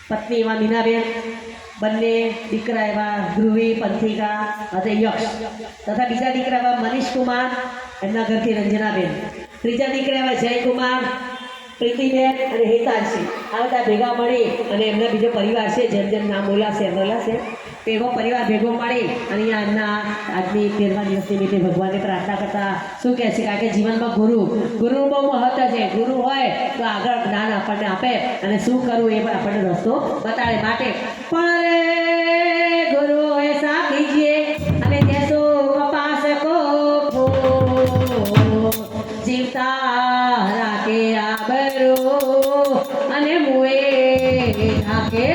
પત્ની એવા મીનાબેન, બંને દીકરા એવા ધ્રુવી, પંથિકા અને યક્ષ, તથા બીજા દીકરા એવા મનીષકુમાર, એમના ઘરથી રંજનાબેન, ત્રીજા દીકરા એવા જયકુમાર, પ્રીતિબેન અને હેતાંશી. આ બધા ભેગા મળી અને એમના બીજો પરિવાર છે, જેમ જેમ નામ બોલાશે એવો પરિવાર ભેગો મળી અને અહીંયા એમના આજની 13મા દિવસ નિમિત્તે ભગવાનને પ્રાર્થના કરતા શું કહે છે, કારણ કે જીવનમાં ગુરુનું બહુ મહત્વ છે. ગુરુ હોય તો આગળ જ્ઞાન આપણને આપે અને શું કરવું એ પણ આપણને રસ્તો બતાડે. માટે પણ ગુરુ એસા કીજીએ અને જૈસો કપાસ કો જીવતા રાખે આબરો અને મુએ ઢાકે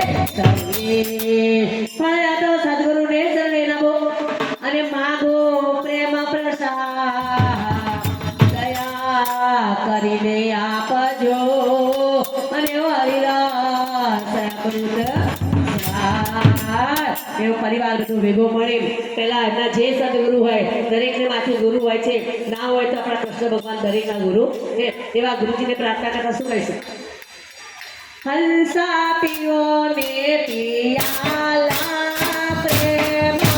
પણ તો સદગુરુને શરણે નમો અને માગો પ્રેમ પ્રસાદ દયા કરીને આપજો અને હરિદાસ એવો પરિવાર બધું ભેગો મળે. પહેલા એમના જે સદગુરુ હોય, દરેકને માથે ગુરુ હોય છે, ના હોય તો આપણા કૃષ્ણ ભગવાન દરેકના ગુરુ છે. એવા ગુરુજીને પ્રાર્થના કરતા શું કહીશું? હંસા પીઓ ને પિયાલા પ્રેમાના,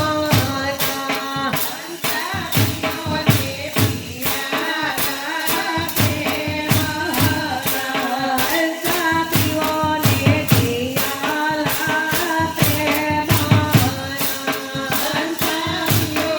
હંસા પીઓ ને પિયાલા પ્રેમાના, હંસા પીઓ ને પિયાલા પ્રેમાના, હંસા પીઓ ને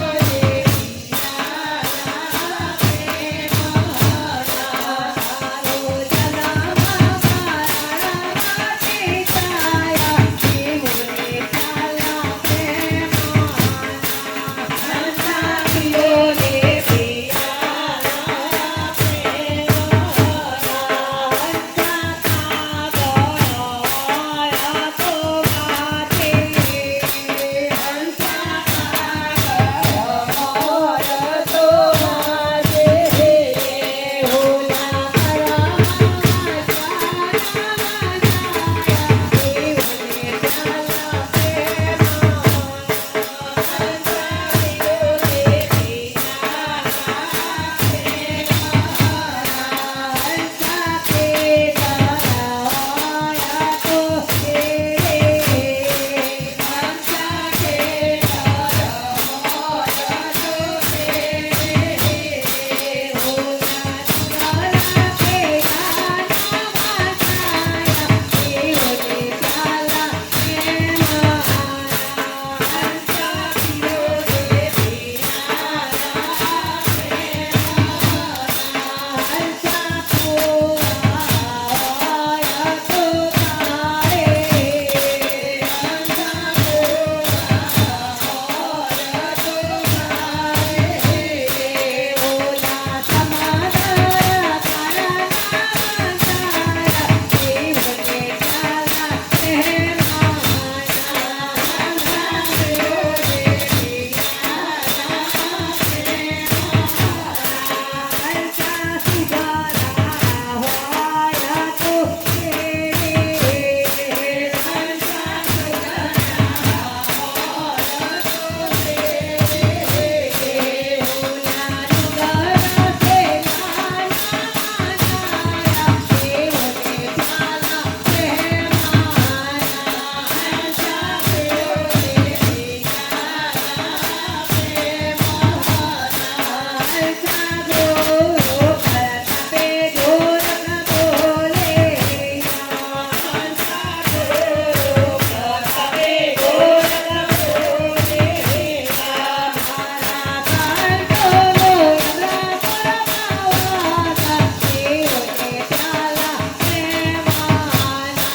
પિયાલા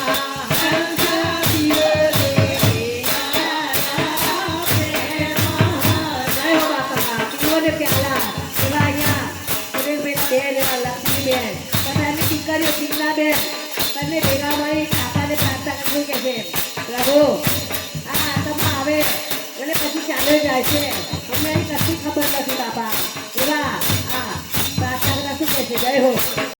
બંને ભેગા મળી કાકાને પ્રાર્થના કરવું કે છે પ્રભુ આ આત્મા આવે એટલે પછી ચાલે જાય છે, અમને એની કશી ખબર નથી બાપા. એવા આ પ્રાર્થના શું કે છે? જય હો.